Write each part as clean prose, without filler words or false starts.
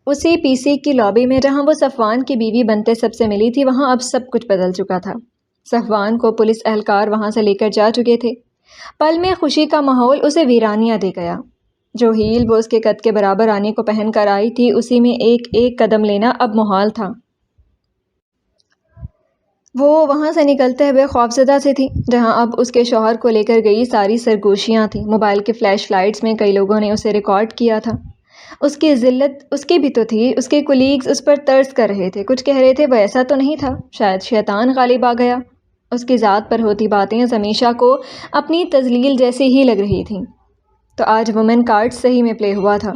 اسی پی سی کی لابی میں جہاں وہ صفوان کی بیوی بنتے سب سے ملی تھی، وہاں اب سب کچھ بدل چکا تھا۔ صفوان کو پولیس اہلکار وہاں سے لے کر جا چکے تھے۔ پل میں خوشی کا ماحول اسے ویرانیہ دے گیا۔ جو ہیل وہ اس کے قد کے برابر آنے کو پہن کر آئی تھی، اسی میں ایک ایک قدم لینا اب محال تھا۔ وہ وہاں سے نکلتے ہوئے خوفزدہ سے تھی، جہاں اب اس کے شوہر کو لے کر گئی ساری سرگوشیاں تھیں۔ موبائل کے فلیش لائٹس میں کئی لوگوں نے اسے ریکارڈ کیا تھا۔ اس کی ذلت اس کی بھی تو تھی، اس کے کولیگز اس پر ترس کر رہے تھے، کچھ کہہ رہے تھے وہ ایسا تو نہیں تھا، شاید شیطان غالب آ گیا۔ اس کی ذات پر ہوتی باتیں زمیشہ کو اپنی تذلیل جیسی ہی لگ رہی تھیں۔ تو آج وومن کارڈ صحیح میں پلے ہوا تھا۔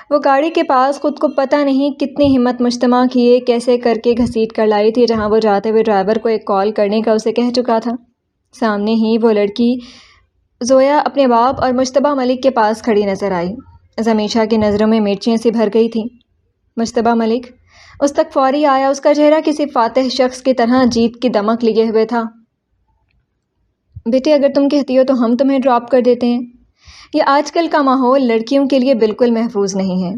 وہ گاڑی کے پاس خود کو پتہ نہیں کتنی ہمت مجتمع کیے کیسے کر کے گھسیٹ کر لائی تھی، جہاں وہ جاتے ہوئے ڈرائیور کو ایک کال کرنے کا اسے کہہ چکا تھا۔ سامنے ہی وہ لڑکی زویا اپنے باپ اور مجتبیٰ ملک کے پاس کھڑی نظر آئی۔ زمیشہ کی نظروں میں مرچیں سی بھر گئی تھیں۔ مجتبیٰ ملک اس تک فوری آیا، اس کا چہرہ کسی فاتح شخص کی طرح جیت کی دمک لیے ہوئے تھا۔ بیٹے، اگر تم کہتی ہو تو ہم تمہیں ڈراپ کر دیتے ہیں۔ یہ آج کل کا ماحول لڑکیوں کے لیے بالکل محفوظ نہیں ہے۔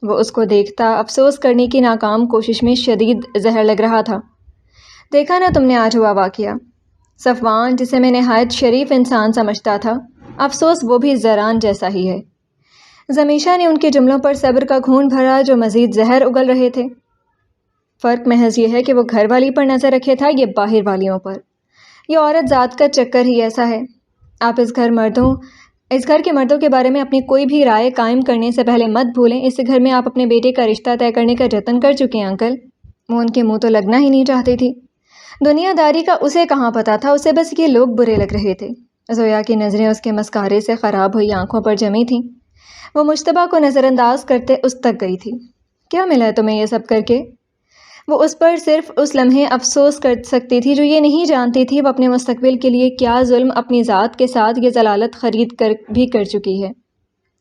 وہ اس کو دیکھتا افسوس کرنے کی ناکام کوشش میں شدید زہر لگ رہا تھا۔ دیکھا نا تم نے آج ہوا واقعہ؟ صفوان، جسے میں نہایت شریف انسان سمجھتا تھا، افسوس وہ بھی زران جیسا ہی ہے۔ زمیشہ نے ان کے جملوں پر صبر کا گھونٹ بھرا جو مزید زہر اگل رہے تھے۔ فرق محض یہ ہے کہ وہ گھر والی پر نظر رکھے تھا، یہ باہر والیوں پر۔ یہ عورت ذات کا چکر ہی ایسا ہے۔ آپ اس گھر کے مردوں کے بارے میں اپنی کوئی بھی رائے قائم کرنے سے پہلے مت بھولیں، اس گھر میں آپ اپنے بیٹے کا رشتہ طے کرنے کا جتن کر چکے ہیں انکل۔ وہ ان کے منہ تو لگنا ہی نہیں چاہتی تھی۔ دنیا داری کا اسے کہاں پتا تھا، اسے بس یہ لوگ برے لگ رہے تھے۔ زویا کی نظریں اس کے مسکارے سے خراب ہوئی آنکھوں پر جمی تھیں۔ وہ مجتبیٰ کو نظر انداز کرتے اس تک گئی تھی۔ کیا ملا ہے تمہیں یہ سب کر کے؟ وہ اس پر صرف اس لمحے افسوس کر سکتی تھی جو یہ نہیں جانتی تھی وہ اپنے مستقبل کے لیے کیا ظلم اپنی ذات کے ساتھ یہ ضلالت خرید کر بھی کر چکی ہے۔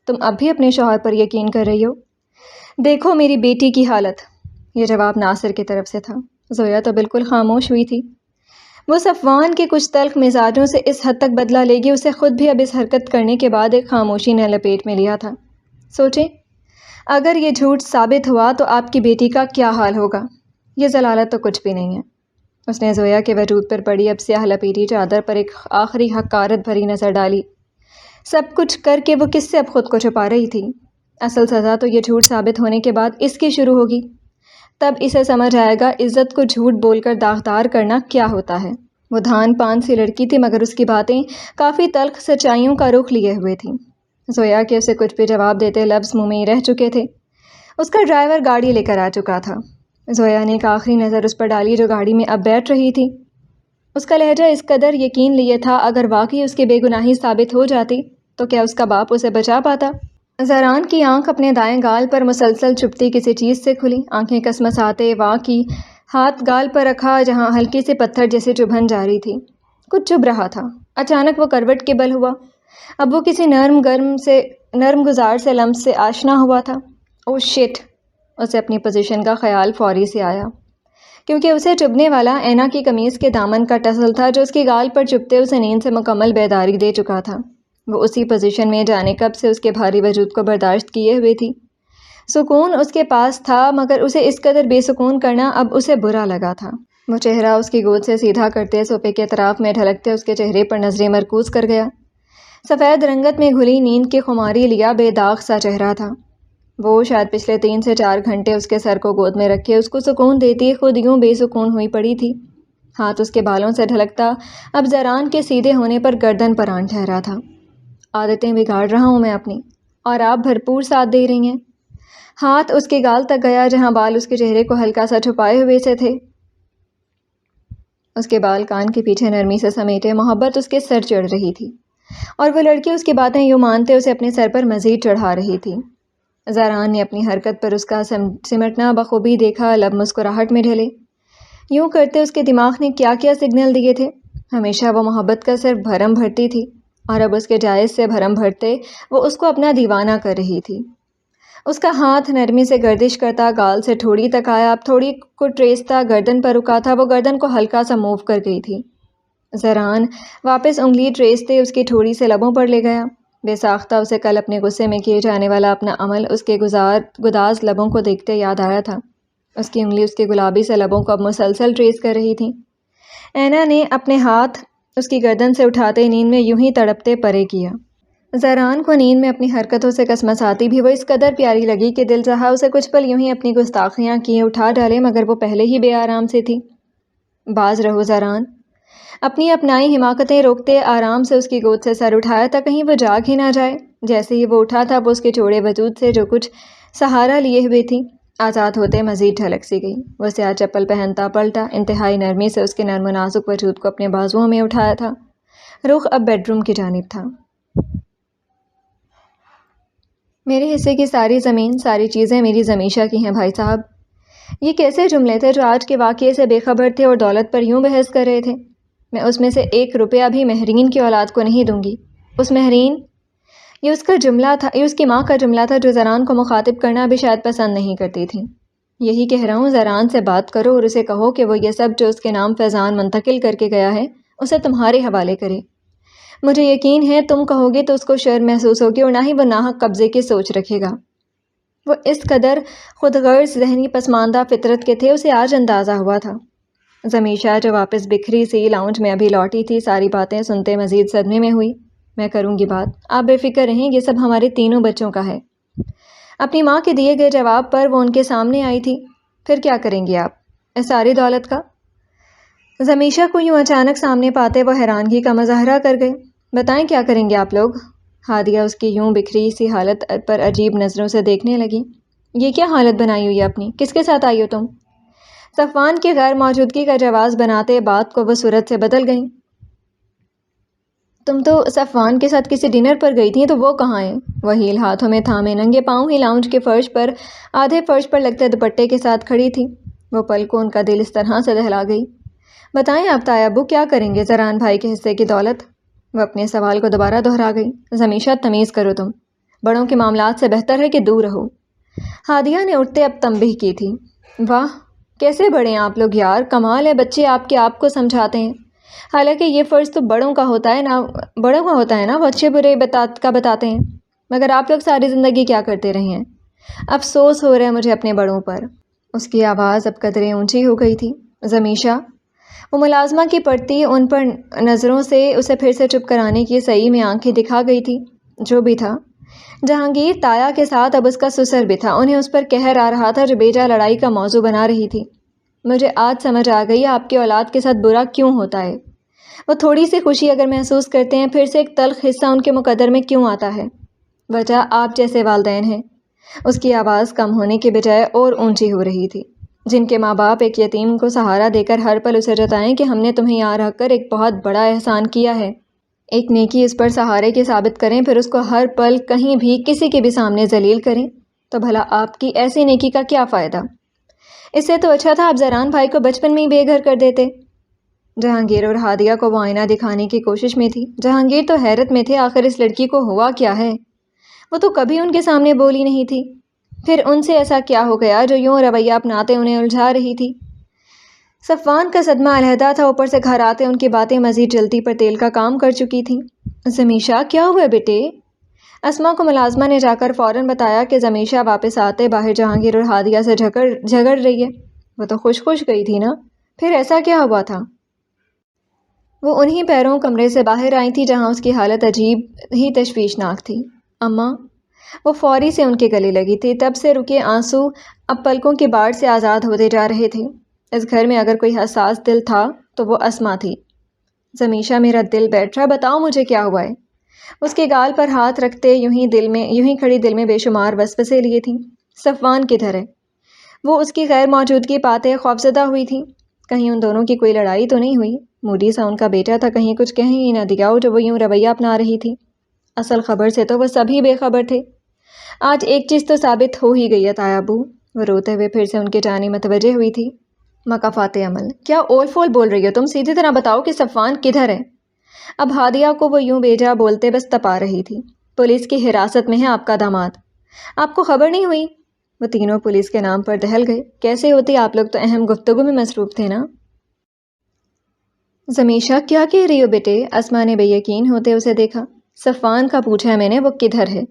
تم اب بھی اپنے شوہر پر یقین کر رہی ہو؟ دیکھو میری بیٹی کی حالت۔ یہ جواب ناصر کی طرف سے تھا۔ زویا تو بالکل خاموش ہوئی تھی۔ وہ صفوان کے کچھ تلخ مزاجوں سے اس حد تک بدلہ لے گی، اسے خود بھی اب اس حرکت کرنے کے بعد ایک خاموشی نے لپیٹ میں لیا تھا۔ سوچیں، اگر یہ جھوٹ ثابت ہوا تو آپ کی بیٹی کا کیا حال ہوگا؟ یہ ضلالت تو کچھ بھی نہیں ہے۔ اس نے زویا کے وجود پر پڑی اب سیاہ لپیٹی چادر پر ایک آخری حقارت بھری نظر ڈالی۔ سب کچھ کر کے وہ کس سے اب خود کو چھپا رہی تھی؟ اصل سزا تو یہ جھوٹ ثابت ہونے کے بعد اس کی شروع ہوگی۔ تب اسے سمجھ آئے گا عزت کو جھوٹ بول کر داغدار کرنا کیا ہوتا ہے۔ وہ دھان پان سی لڑکی تھی، مگر اس کی باتیں کافی تلخ سچائیوں کا رخ لیے ہوئے تھیں۔ زویا کے اسے کچھ بھی جواب دیتے لفظ منہ میں ہی رہ چکے تھے۔ اس کا ڈرائیور گاڑی لے کر آ چکا تھا۔ زویا نے ایک آخری نظر اس پر ڈالی جو گاڑی میں اب بیٹھ رہی تھی۔ اس کا لہجہ اس قدر یقین لیے تھا اگر واقعی اس کی بے گناہی ثابت ہو جاتی تو کیا اس کا باپ اسے بچا پاتا؟ زران کی آنکھ اپنے دائیں گال پر مسلسل چپتی کسی چیز سے کھلی، آنکھیں کسمساتے وا کی ہاتھ گال پر رکھا جہاں ہلکی سے پتھر جیسے چبھن جاری تھی۔ کچھ چبھ رہا تھا۔ اچانک وہ کروٹ کے بل ہوا۔ اب وہ کسی نرم گزار سے لمس سے آشنا ہوا تھا۔ او شٹ! اسے اپنی پوزیشن کا خیال فوری سے آیا، کیونکہ اسے چبھنے والا اینا کی قمیض کے دامن کا ٹسل تھا جو اس کی گال پر چبھتے اسے نیند سے مکمل بیداری دے چکا تھا۔ وہ اسی پوزیشن میں جانے کب سے اس کے بھاری وجود کو برداشت کیے ہوئے تھی۔ سکون اس کے پاس تھا، مگر اسے اس قدر بے سکون کرنا اب اسے برا لگا تھا۔ وہ چہرہ اس کی گود سے سیدھا کرتے صوفے کے اطراف میں ڈھلکتے اس کے چہرے پر نظریں مرکوز کر گیا۔ سفید رنگت میں گھلی نیند کی خماری لیا بے داغ سا چہرہ تھا۔ وہ شاید پچھلے 3 سے 4 گھنٹے اس کے سر کو گود میں رکھے اس کو سکون دیتی خود یوں بے سکون ہوئی پڑی تھی۔ ہاتھ اس کے بالوں سے ڈھلکتا اب زران کے سیدھے ہونے پر گردن پر آن ٹھہرا تھا۔ عادتیں بگاڑ رہا ہوں میں اپنی، اور آپ بھرپور ساتھ دے رہی ہیں۔ ہاتھ اس کے گال تک گیا جہاں بال اس کے چہرے کو ہلکا سا چھپائے ہوئے سے تھے۔ اس کے بال کان کے پیچھے نرمی سے سمیٹے، محبت اس کے سر چڑھ رہی تھی، اور وہ لڑکی اس کی باتیں یوں مانتے اسے اپنے سر پر مزید چڑھا رہی تھی۔ زران نے اپنی حرکت پر اس کا سمٹنا بخوبی دیکھا، لب مسکراہٹ میں ڈھلے۔ یوں کرتے اس کے دماغ نے کیا کیا سگنل دیے تھے۔ ہمیشہ وہ محبت کا صرف بھرم بھرتی تھی، اور اب اس کے جائز سے بھرم بھرتے وہ اس کو اپنا دیوانہ کر رہی تھی۔ اس کا ہاتھ نرمی سے گردش کرتا گال سے ٹھوڑی تک آیا، اب تھوڑی کو ٹریستا گردن پر رکا تھا، وہ گردن کو ہلکا سا موو کر گئی تھی۔ زران واپس انگلی ٹریستے اس کی ٹھوڑی سے لبوں پر لے گیا۔ بے ساختہ اسے کل اپنے غصے میں کیے جانے والا اپنا عمل اس کے گداز لبوں کو دیکھتے یاد آیا تھا۔ اس کی انگلی اس کے گلابی سے لبوں کو اب مسلسل ٹریس کر رہی تھی۔ اینا نے اپنے ہاتھ اس کی گردن سے اٹھاتے نیند میں یوں ہی تڑپتے پرے کیا۔ زران کو نیند میں اپنی حرکتوں سے کسمساتی بھی وہ اس قدر پیاری لگی کہ دل چاہا اسے کچھ پل یوں ہی اپنی گستاخیاں کیے اٹھا ڈالے، مگر وہ پہلے ہی بے آرام سے تھی۔ باز رہو زران، اپنی اپنائی حماقتیں روکتے آرام سے اس کی گود سے سر اٹھایا تھا کہیں وہ جاگ ہی نہ جائے۔ جیسے ہی وہ اٹھا تھا وہ اس کے چوڑے وجود سے جو کچھ سہارا لیے ہوئے تھی آزاد ہوتے مزید ڈھلک سی گئی۔ وہ سیاہ چپل پہنتا پلٹا، انتہائی نرمی سے اس کے نرم و نازک وجود کو اپنے بازوؤں میں اٹھایا تھا۔ رخ اب بیڈ روم کی جانب تھا۔ میرے حصے کی ساری زمین، ساری چیزیں میری زمیشہ کی ہیں بھائی صاحب۔ یہ کیسے جملے تھے جو آج کے واقعے سے بے خبر تھے اور دولت پر یوں بحث کر رہے تھے؟ میں اس میں سے 1 روپیہ بھی مہرین کی اولاد کو نہیں دوں گی۔ اس مہرین، یہ اس کا جملہ تھا، یہ اس کی ماں کا جملہ تھا جو زران کو مخاطب کرنا بھی شاید پسند نہیں کرتی تھی۔ یہی کہہ رہا ہوں، زران سے بات کرو اور اسے کہو کہ وہ یہ سب جو اس کے نام فیضان منتقل کر کے گیا ہے اسے تمہارے حوالے کرے۔ مجھے یقین ہے تم کہو گے تو اس کو شرم محسوس ہوگی اور نہ ہی وہ ناحق قبضے کی سوچ رکھے گا۔ وہ اس قدر خود غرض ذہنی پسماندہ فطرت کے تھے اسے آج اندازہ ہوا تھا۔ زمیشہ جو واپس بکھری سی لاؤنج میں ابھی لوٹی تھی ساری باتیں سنتے مزید صدمے میں ہوئی۔ میں کروں گی بات، آپ بے فکر رہیں، یہ سب ہمارے تینوں بچوں کا ہے۔ اپنی ماں کے دیے گئے جواب پر وہ ان کے سامنے آئی تھی۔ پھر کیا کریں گے آپ اس ساری دولت کا؟ زمیشہ کو یوں اچانک سامنے پاتے وہ حیرانگی کا مظاہرہ کر گئے۔ بتائیں کیا کریں گے آپ لوگ؟ ہادیہ اس کی یوں بکھری سی حالت پر عجیب نظروں سے دیکھنے لگی۔ یہ کیا حالت بنائی ہوئی ہے اپنی؟ کس کے ساتھ آئی ہو تم؟ صفوان کی غیر موجودگی کا جواز بناتے بات کو وہ صورت سے بدل گئیں۔ تم تو صفوان کے ساتھ کسی ڈنر پر گئی تھی، تو وہ کہاں ہیں؟ وہ ہیل ہاتھوں میں تھامے ننگے پاؤں ہی لاؤنج کے فرش پر آدھے فرش پر لگتے دوپٹے کے ساتھ کھڑی تھی۔ وہ پل کو ان کا دل اس طرح سے دہلا گئی۔ بتائیں آپ تایا ابو کیا کریں گے زران بھائی کے حصے کی دولت؟ وہ اپنے سوال کو دوبارہ دہرا گئی۔ زمیشہ تمیز کرو تم، بڑوں کے معاملات سے بہتر ہے کہ دور رہو۔ ہادیہ نے اٹھتے اب تنبیہ کی تھی۔ واہ کیسے بڑے ہیں آپ لوگ یار، کمال ہے، بچے آپ کو سمجھاتے ہیں۔ حالانکہ یہ فرض تو بڑوں کا ہوتا ہے نا، وہ اچھے برے کا بتاتے ہیں، مگر آپ لوگ ساری زندگی کیا کرتے رہے ہیں؟ افسوس ہو رہا ہے مجھے اپنے بڑوں پر۔ اس کی آواز اب قدرے اونچی ہو گئی تھی۔ زمیشہ، وہ ملازمہ کی پڑتی ان پر نظروں سے اسے پھر سے چپ کرانے کی صحیح میں آنکھیں دکھا گئی تھی۔ جو بھی تھا، جہانگیر تایا کے ساتھ اب اس کا سسر بھی تھا، انہیں اس پر قہر آ رہا تھا جو بیجا لڑائی کا موضوع بنا رہی تھی۔ مجھے آج سمجھ آ گئی آپ کی اولاد کے ساتھ برا کیوں ہوتا ہے۔ وہ تھوڑی سی خوشی اگر محسوس کرتے ہیں پھر سے ایک تلخ حصہ ان کے مقدر میں کیوں آتا ہے؟ وجہ آپ جیسے والدین ہیں۔ اس کی آواز کم ہونے کے بجائے اور اونچی ہو رہی تھی۔ جن کے ماں باپ ایک یتیم کو سہارا دے کر ہر پل اسے جتائیں کہ ہم نے تمہیں یہاں رکھ کر ایک بہت بڑا احسان کیا ہے، ایک نیکی اس پر سہارے کی ثابت کریں، پھر اس کو ہر پل کہیں بھی کسی کے بھی سامنے ذلیل کریں، تو بھلا آپ کی ایسی نیکی کا کیا فائدہ؟ اس سے تو اچھا تھا آپ زران بھائی کو بچپن میں ہی بے گھر کر دیتے۔ جہانگیر اور ہادیہ کو وہ آئینہ دکھانے کی کوشش میں تھی۔ جہانگیر تو حیرت میں تھے، آخر اس لڑکی کو ہوا کیا ہے؟ وہ تو کبھی ان کے سامنے بولی نہیں تھی، پھر ان سے ایسا کیا ہو گیا جو یوں رویہ اپناتے انہیں الجھا رہی تھی؟ صفوان کا صدمہ علیحدہ تھا، اوپر سے گھر آتے ان کی باتیں مزید جلتی پر تیل کا کام کر چکی تھیں۔ زمیشہ کیا ہوا بیٹے؟ اسما کو ملازمہ نے جا کر فوراً بتایا کہ زمیشہ واپس آتے باہر جہانگیر اور ہادیہ سے جھگڑ رہی ہے۔ وہ تو خوش گئی تھی نا، پھر ایسا کیا ہوا تھا؟ وہ انہی پیروں کمرے سے باہر آئی تھی جہاں اس کی حالت عجیب ہی تشویشناک تھی۔ اماں، وہ فوری سے ان کے گلے لگی تھی، تب سے رکے آنسو اب پلکوں کی باڑ سے آزاد ہوتے جا رہے تھے۔ اس گھر میں اگر کوئی حساس دل تھا تو وہ اسما تھی۔ زمیشہ میرا دل بیٹھ رہا، بتاؤ مجھے کیا ہوا ہے؟ اس کے گال پر ہاتھ رکھتے یوں ہی کھڑی دل میں بے شمار وسوسے لیے تھی۔ صفوان کدھر ہے؟ وہ اس کی غیر موجودگی پاتے خوفزدہ ہوئی تھی۔ کہیں ان دونوں کی کوئی لڑائی تو نہیں ہوئی؟ مودی سا ان کا بیٹا تھا، کہیں کچھ کہیں ہی نہ دیا جو وہ یوں رویہ اپنا رہی تھی۔ اصل خبر سے تو وہ سبھی بے خبر تھے۔ آج ایک چیز تو ثابت ہو ہی گئی ہے تایا ابو۔ وہ روتے ہوئے پھر سے ان کے جانب متوجہ ہوئی تھی۔ مقافات عمل، کیا اول فول بول رہی ہو تم؟ سیدھی طرح بتاؤ کہ صفوان کدھر ہے؟ اب ہادیہ کو وہ یوں بیجا بولتے بس تپا رہی تھی۔ پولیس کی حراست میں ہے آپ کا داماد۔ آپ کو خبر نہیں ہوئی؟ وہ تینوں پولیس کے نام پر دہل گئے۔ کیسے ہوتی، آپ لوگ تو اہم گفتگو میں مصروف تھے نا۔ زمیشہ کیا کہہ رہی ہو بیٹے؟ اسما نے بے یقین ہوتے اسے دیکھا۔ صفوان کا پوچھا میں نے، وہ کدھر ہے؟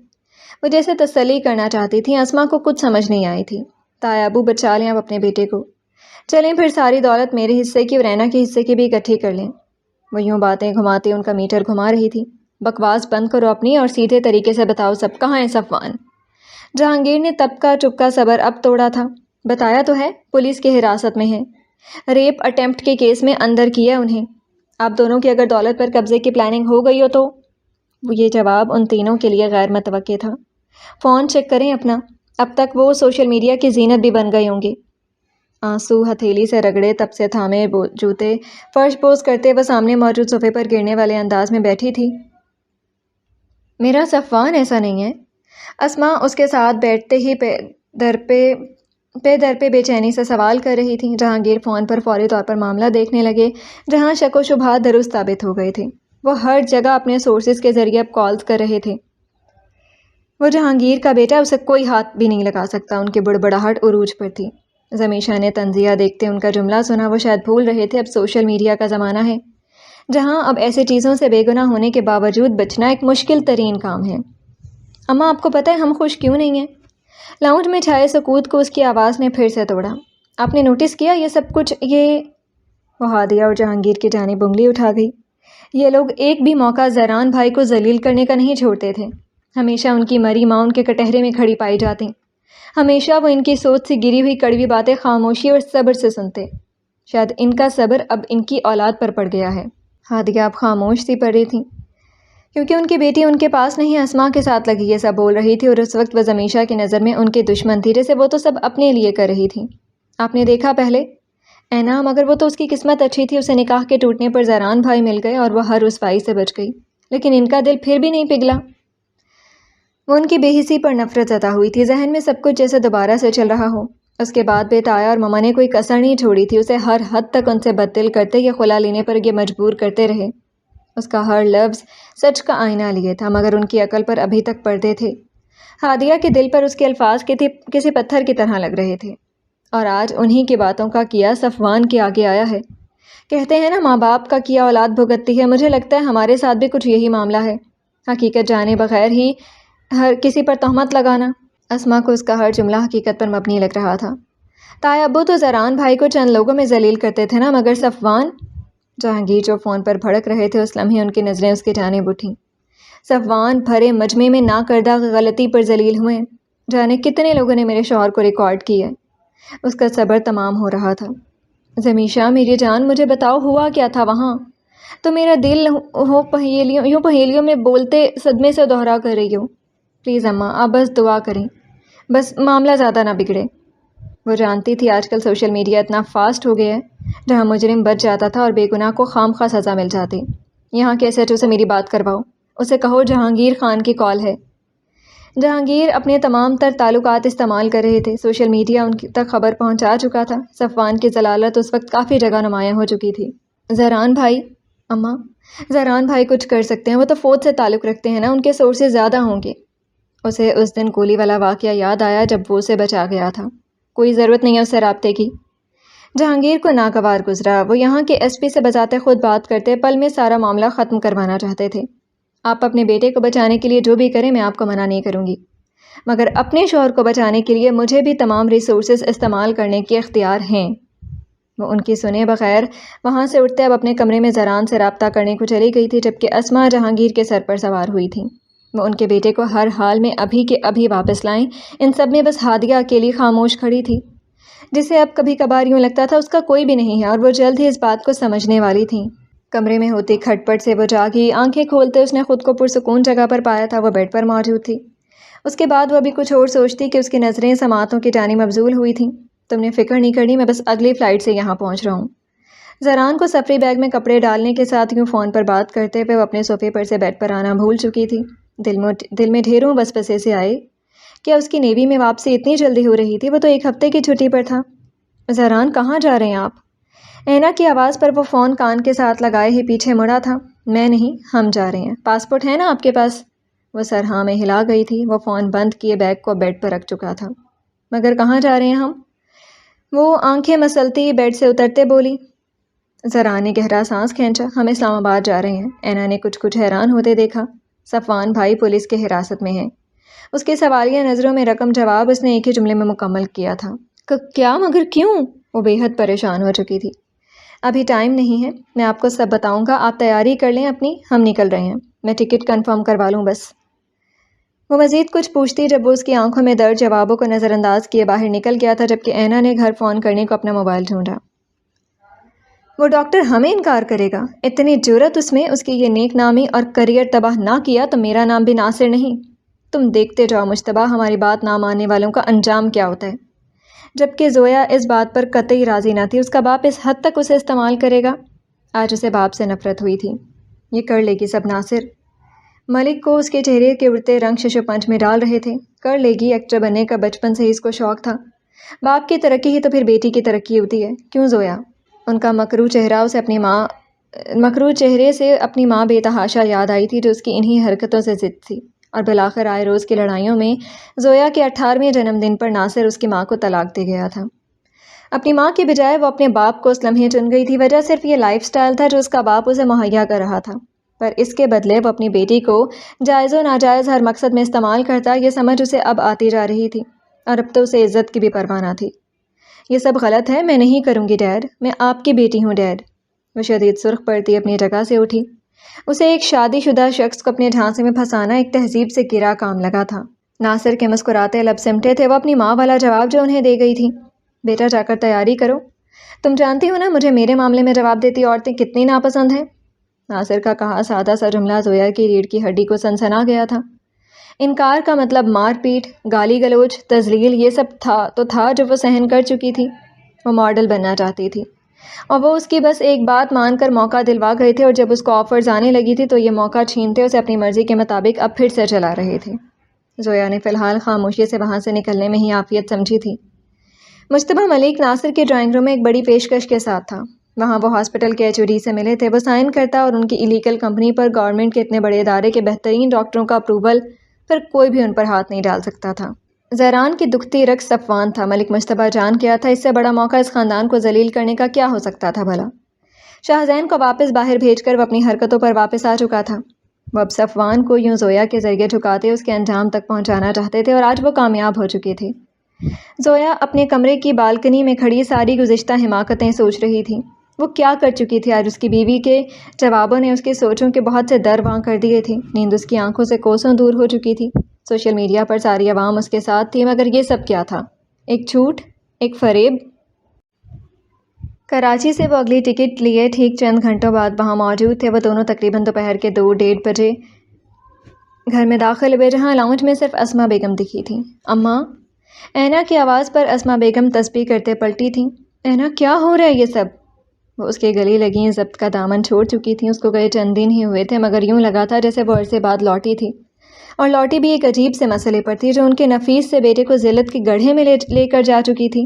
وہ جیسے تسلی کرنا چاہتی تھی۔ اسما کو کچھ سمجھ نہیں آئی تھی۔ تایا ابو بچا لیں اب اپنے بیٹے کو، چلیں پھر ساری دولت میرے حصے کی اور رینا کے حصے کی بھی اکٹھی کر لیں۔ وہ یوں باتیں گھماتے ان کا میٹر گھما رہی تھی۔ بکواس بند کرو اپنی اور سیدھے طریقے سے بتاؤ سب کہاں ہے صفوان؟ جہانگیر نے تب کا چپکا صبر اب توڑا تھا۔ بتایا تو ہے، پولیس کی حراست میں ہے، ریپ اٹیمپٹ کے کیس میں اندر کیا انہیں۔ آپ دونوں کی اگر دولت پر قبضے کی پلاننگ ہو گئی ہو تو؟ یہ جواب ان تینوں کے لیے غیر متوقع تھا۔ فون چیک کریں اپنا، اب تک وہ سوشل میڈیا کی زینت بھی بن گئے ہوں گے۔ آنسو ہتھیلی سے رگڑے تب سے تھامے جوتے فرش پوز کرتے وہ سامنے موجود صوفے پر گرنے والے انداز میں بیٹھی تھی۔ میرا صفوان ایسا نہیں ہے۔ اسما اس کے ساتھ بیٹھتے ہی در پہ بے چینی سے سوال کر رہی تھی۔ جہانگیر فون پر فوری طور پر معاملہ دیکھنے لگے، جہاں شک و شبہات درست ثابت ہو گئے تھے۔ وہ ہر جگہ اپنے سورسز کے ذریعے اب کالز کر رہے تھے۔ وہ جہانگیر کا بیٹا، اسے کوئی ہاتھ بھی نہیں لگا سکتا۔ ان کی بڑبڑاہٹ عروج پر تھی۔ زمیشہ نے تنزیہ دیکھتے ان کا جملہ سنا۔ وہ شاید بھول رہے تھے اب سوشل میڈیا کا زمانہ ہے، جہاں اب ایسی چیزوں سے بے گناہ ہونے کے باوجود بچنا ایک مشکل ترین کام ہے۔ اماں آپ کو پتہ ہے ہم خوش کیوں نہیں ہیں؟ لاؤنج میں چھائے سکوت کو اس کی آواز نے پھر سے توڑا۔ آپ نے نوٹس کیا یہ سب کچھ؟ یہ وہ ہادیہ اور جہانگیر کی جانب انگلی اٹھا گئی۔ یہ لوگ ایک بھی موقع زہران بھائی کو ذلیل کرنے کا نہیں چھوڑتے تھے۔ ہمیشہ ان کی مری ماں ان کے کٹہرے میں کھڑی پائی جاتی۔ ہمیشہ وہ ان کی سوچ سے گری ہوئی کڑوی باتیں خاموشی اور صبر سے سنتے۔ شاید ان کا صبر اب ان کی اولاد پر پڑ گیا ہے۔ ہادیہ اب خاموش سی پڑ رہی تھی، کیونکہ ان کی بیٹی ان کے پاس نہیں، اسما کے ساتھ لگی یہ سب بول رہی تھی، اور اس وقت وہ زمیشہ کی نظر میں ان کی دشمن تھی، جیسے وہ تو سب اپنے لیے کر رہی تھی۔ آپ نے دیکھا پہلے؟ اینا مگر وہ تو اس کی قسمت اچھی تھی، اسے نکاح کے ٹوٹنے پر زہران بھائی مل گئے اور وہ ہر رسوائی سے بچ گئی، لیکن ان کا دل پھر بھی نہیں پگھلا۔ وہ ان کی بے حسی پر نفرت زدہ ہوئی تھی، ذہن میں سب کچھ جیسے دوبارہ سے چل رہا ہو۔ اس کے بعد بے تایا اور مما نے کوئی کسر نہیں چھوڑی تھی، اسے ہر حد تک ان سے بددل کرتے یا خلا لینے پر یہ مجبور کرتے رہے۔ اس کا ہر لفظ سچ کا آئینہ لیے تھا، مگر ان کی عقل پر ابھی تک پردے تھے۔ ہادیہ کے دل پر اس کے الفاظ کسی پتھر کی طرح لگ رہے تھے، اور آج انہی کی باتوں کا کیا صفوان کے آگے آیا ہے۔ کہتے ہیں نا ماں باپ کا کیا اولاد بھگتتی ہے، مجھے لگتا ہے ہمارے ساتھ بھی کچھ یہی معاملہ ہے، حقیقت جانے بغیر ہی ہر کسی پر تہمت لگانا۔ اسما کو اس کا ہر جملہ حقیقت پر مبنی لگ رہا تھا۔ تایا ابو تو زہران بھائی کو چند لوگوں میں ذلیل کرتے تھے نا، مگر صفوان؟ جہانگیر جو فون پر بھڑک رہے تھے اس لمحے ان کی نظریں اس کی جانب اٹھیں۔ صفوان بھرے مجمع میں ناکردہ غلطی پر ذلیل ہوئے، جانے کتنے لوگوں نے میرے شوہر کو ریکارڈ کیا ہے۔ اس کا صبر تمام ہو رہا تھا۔ زمیشہ میری جان، مجھے بتاؤ ہوا کیا تھا وہاں؟ تو میرا دل یوں پہیلیوں میں بولتے صدمے سے دوہرا کر رہی ہو۔ پلیز اماں آپ بس دعا کریں، بس معاملہ زیادہ نہ بگڑے۔ وہ جانتی تھی آج کل سوشل میڈیا اتنا فاسٹ ہو گیا ہے، جہاں مجرم بچ جاتا تھا اور بے گناہ کو خام خواہ سزا مل جاتی۔ یہاں کے SHO سے میری بات کرواؤ، اسے کہو جہانگیر خان کی کال ہے۔ جہانگیر اپنے تمام تر تعلقات استعمال کر رہے تھے، سوشل میڈیا ان تک خبر پہنچا چکا تھا۔ صفوان کی ضلالت اس وقت کافی جگہ نمایاں ہو چکی تھی۔ زہران بھائی؟ اماں زہران بھائی کچھ کر سکتے ہیں، وہ تو فوج سے تعلق رکھتے ہیں نا، ان کے سورسز زیادہ ہوں گے۔ اسے اس دن گولی والا واقعہ یاد آیا جب وہ اسے بچا گیا تھا۔ کوئی ضرورت نہیں ہے اس سے رابطے کی۔ جہانگیر کو ناگوار گزرا، وہ یہاں کے SP سے بذات خود بات کرتے، پل میں سارا معاملہ ختم کروانا چاہتے تھے۔ آپ اپنے بیٹے کو بچانے کے لیے جو بھی کریں میں آپ کو منع نہیں کروں گی، مگر اپنے شوہر کو بچانے کے لیے مجھے بھی تمام ریسورسز استعمال کرنے کے اختیار ہیں۔ وہ ان کی سنے بغیر وہاں سے اٹھتے اب اپنے کمرے میں زہران سے رابطہ کرنے کو چلی گئی تھی، جبکہ اسما جہانگیر کے سر پر سوار ہوئی تھی۔ وہ ان کے بیٹے کو ہر حال میں ابھی کے ابھی واپس لائیں۔ ان سب میں بس ہادیہ اکیلی خاموش کھڑی تھی، جسے اب کبھی کبھار یوں لگتا تھا اس کا کوئی بھی نہیں ہے، اور وہ جلد ہی اس بات کو سمجھنے والی تھی۔ کمرے میں ہوتی کھٹ پٹ سے وہ جاگی، آنکھیں کھولتے اس نے خود کو پرسکون جگہ پر پایا تھا، وہ بیڈ پر موجود تھی۔ اس کے بعد وہ ابھی کچھ اور سوچتی کہ اس کی نظریں سماعتوں کی جانب مبذول ہوئی تھیں۔ تم نے فکر نہیں کرنی، میں بس اگلی فلائٹ سے یہاں پہنچ رہا ہوں۔ زہران کو سفری بیگ میں کپڑے ڈالنے کے ساتھ یوں فون پر بات کرتے ہوئے وہ اپنے صوفے پر سے بیڈ پر آنا بھول چکی تھی۔ دل میں ڈھیروں وسوسے سے آئے۔ کیا اس کی نیوی میں واپسی اتنی جلدی ہو رہی تھی؟ وہ تو 1 ہفتے کی چھٹی پر تھا۔ زہران کہاں جا رہے ہیں آپ؟ اینا کی آواز پر وہ فون کان کے ساتھ لگائے ہی پیچھے مڑا تھا۔ میں نہیں، ہم جا رہے ہیں۔ پاسپورٹ ہے نا آپ کے پاس؟ وہ سر ہاں میں ہلا گئی تھی۔ وہ فون بند کیے بیگ کو بیڈ پر رکھ چکا تھا۔ مگر کہاں جا رہے ہیں ہم؟ وہ آنکھیں مسلتی بیڈ سے اترتے بولی۔ زہران نے گہرا سانس کھینچا۔ ہم اسلام آباد جا رہے ہیں۔ اینا نے کچھ حیران ہوتے دیکھا۔ صفوان بھائی پولیس کے حراست میں ہے۔ اس کے سوالیہ نظروں میں رقم جواب اس نے ایک ہی جملے میں مکمل کیا تھا۔ کیا مگر کیوں؟ وہ بے حد پریشان ہو چکی تھی۔ ابھی ٹائم نہیں ہے، میں آپ کو سب بتاؤں گا، آپ تیاری کر لیں اپنی، ہم نکل رہے ہیں، میں ٹکٹ کنفرم کروا لوں بس۔ وہ مزید کچھ پوچھتی جب وہ اس کی آنکھوں میں درد جوابوں کو نظر انداز کیے باہر نکل گیا تھا، جبکہ اینا نے گھر فون کرنے کو اپنا موبائل ڈھونڈا۔ وہ ڈاکٹر ہمیں انکار کرے گا؟ اتنی جرت اس میں، اس کی یہ نیک نامی اور کریئر تباہ نہ کیا تو میرا نام بھی ناصر نہیں۔ تم دیکھتے جاؤ مجتبیٰ، ہماری بات نہ ماننے والوں کا انجام کیا ہوتا ہے۔ جبکہ زویا اس بات پر قطعی راضی نہ تھی، اس کا باپ اس حد تک اسے استعمال کرے گا۔ آج اسے باپ سے نفرت ہوئی تھی۔ یہ کر لے گی سب ناصر۔ ملک کو اس کے چہرے کے اڑتے رنگ شش و پنج میں ڈال رہے تھے۔ کر لے گی، ایکٹر بننے کا بچپن سے ہی اس کو شوق تھا۔ باپ کی ترقی ہی تو پھر بیٹی کی ترقی ہوتی ہے، کیوں زویا؟ ان کا مکروہ چہرے سے اپنی ماں بے تحاشا یاد آئی تھی، جو اس کی انہی حرکتوں سے ضد تھی۔ اور بالآخر آئے روز کی لڑائیوں میں زویا کے 18ویں جنم دن پر ناصر اس کی ماں کو طلاق دے گیا تھا۔ اپنی ماں کے بجائے وہ اپنے باپ کو اس لمحے چن گئی تھی۔ وجہ صرف یہ لائف سٹائل تھا جو اس کا باپ اسے مہیا کر رہا تھا، پر اس کے بدلے وہ اپنی بیٹی کو جائز و ناجائز ہر مقصد میں استعمال کرتا، یہ سمجھ اسے اب آتی جا رہی تھی، اور اب تو اسے عزت کی بھی پرواہ نہ تھی۔ یہ سب غلط ہے، میں نہیں کروں گی ڈیڈ، میں آپ کی بیٹی ہوں ڈیڈ۔ وہ شدید سرخ پڑتی اپنی جگہ سے اٹھی۔ اسے ایک شادی شدہ شخص کو اپنے جھانسے میں پھنسانا ایک تہذیب سے گرا کام لگا تھا۔ ناصر کے مسکراتے لب سمٹے تھے، وہ اپنی ماں والا جواب جو انہیں دے گئی تھی، بیٹا جا کر تیاری کرو، تم جانتی ہو نا مجھے میرے معاملے میں جواب دیتی عورتیں کتنی ناپسند ہیں۔ ناصر کا کہا سادہ سا جملہ زویا کی ریڑھ کی ہڈی کو سنسنا گیا تھا۔ انکار کا مطلب مار پیٹ، گالی گلوچ، تذلیل، یہ سب تھا جو وہ سہن کر چکی تھی۔ وہ ماڈل بننا چاہتی تھی، اور وہ اس کی بس ایک بات مان کر موقع دلوا گئے تھے، اور جب اس کو آفرز آنے لگی تھی تو یہ موقع چھینتے اسے اپنی مرضی کے مطابق اب پھر سے چلا رہے تھے۔ زویا نے فی الحال خاموشی سے وہاں سے نکلنے میں ہی عافیت سمجھی تھی۔ مجتبیٰ ملک ناصر کے ڈرائنگ روم میں ایک بڑی پیشکش کے ساتھ تھا۔ وہاں وہ ہاسپٹل کے HOD سے ملے تھے۔ وہ سائن کرتا اور ان کی ایلیگل کمپنی پر گورنمنٹ کے اتنے بڑے ادارے کے بہترین ڈاکٹروں کا اپروول پر کوئی بھی ان پر ہاتھ نہیں ڈال سکتا تھا۔ زہران کی دکھتی رقص صفوان تھا۔ ملک مجتبیٰ جان کیا تھا، اس سے بڑا موقع اس خاندان کو ذلیل کرنے کا کیا ہو سکتا تھا بھلا؟ شاہزین کو واپس باہر بھیج کر وہ اپنی حرکتوں پر واپس آ چکا تھا۔ وہ اب صفوان کو یوں زویا کے ذریعے جھکاتے اس کے انجام تک پہنچانا چاہتے تھے، اور آج وہ کامیاب ہو چکے تھے۔ زویا اپنے کمرے کی بالکنی میں کھڑی ساری گزشتہ حماقتیں سوچ رہی تھی۔ وہ کیا کر چکی تھی؟ آج اس کی بیوی کے جوابوں نے اس کی سوچوں کے بہت سے در واں کر دیے تھے۔ نیند اس کی آنکھوں سے کوسوں دور ہو چکی تھی۔ سوشل میڈیا پر ساری عوام اس کے ساتھ تھی، مگر یہ سب کیا تھا؟ ایک جھوٹ، ایک فریب۔ کراچی سے وہ اگلی ٹکٹ لیے ٹھیک چند گھنٹوں بعد وہاں موجود تھے۔ وہ دونوں تقریباً دوپہر کے 2-1:30 بجے گھر میں داخل ہوئے، جہاں لاؤنج میں صرف اسما بیگم دکھی تھیں۔ اماں؟ اینا کی آواز پر اسما بیگم تسبیح کرتے پلٹی تھیں۔ اینا کیا ہو رہا ہے یہ سب؟ وہ اس کے گلی لگیں ضبط کا دامن چھوڑ چکی تھیں۔ اس کو گئے چند دن ہی ہوئے تھے، مگر یوں لگا تھا جیسے وہ عرصے بعد لوٹی تھی، اور لوٹی بھی ایک عجیب سے مسئلے پر تھی جو ان کے نفیس سے بیٹے کو ذلت کے گڑھے میں لے کر جا چکی تھی۔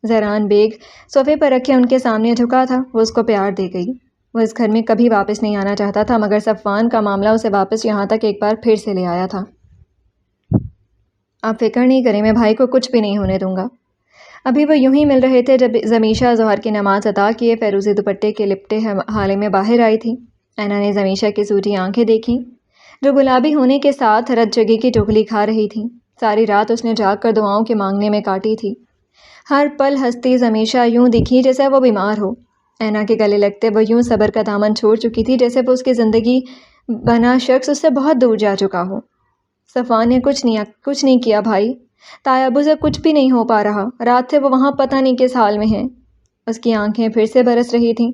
زہران بیگ صوفے پر رکھے ان کے سامنے جھکا تھا۔ وہ اس کو پیار دے گئی۔ وہ اس گھر میں کبھی واپس نہیں آنا چاہتا تھا، مگر صفوان کا معاملہ اسے واپس یہاں تک ایک بار پھر سے لے آیا تھا۔ آپ فکر نہیں کریں، میں بھائی کو کچھ بھی نہیں ہونے دوں گا۔ ابھی وہ یوں ہی مل رہے تھے جب زمیشہ ظہر کی نماز ادا کیے فیروزی دوپٹے کے لپٹے حالے میں باہر آئی تھی۔ اینا نے زمیشہ کی سوجی آنکھیں دیکھیں جو گلابی ہونے کے ساتھ رت جگی کی چغلی کھا رہی تھیں۔ ساری رات اس نے جاگ کر دعاؤں کے مانگنے میں کاٹی تھی۔ ہر پل ہنستی زمیشہ یوں دکھی جیسے وہ بیمار ہو۔ اینا کے گلے لگتے وہ یوں صبر کا دامن چھوڑ چکی تھی جیسے وہ اس کی زندگی بنا شخص اس سے بہت دور جا چکا ہو۔ صفوان نے کچھ نہیں کیا بھائی، تایابو سے کچھ بھی نہیں ہو پا رہا۔ رات سے وہ وہاں پتہ نہیں کس حال میں ہیں۔ اس کی آنکھیں پھر سے برس رہی تھیں۔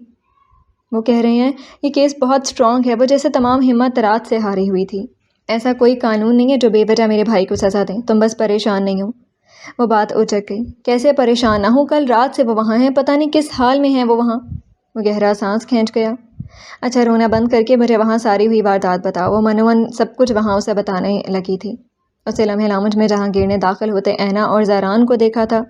وہ کہہ رہے ہیں یہ کیس بہت سٹرونگ ہے۔ وہ جیسے تمام ہمت رات سے ہاری ہوئی تھی۔ ایسا کوئی قانون نہیں ہے جو بے وجہ میرے بھائی کو سزا دیں، تم بس پریشان نہیں ہو۔ وہ بات اچک گئی۔ کیسے پریشان نہ ہوں، کل رات سے وہ وہاں ہیں، پتہ نہیں کس حال میں ہیں وہ وہاں۔ وہ گہرا سانس کھینچ گیا۔ اچھا رونا بند کر کے مجھے وہاں ساری ہوئی واردات بتاؤ۔ وہ منون سب کچھ وہاں اسے بتانے لگی تھی۔ اسے لمحے لاؤنج میں جہاں گرنے داخل ہوتے اینا اور زہران کو دیکھا تھا۔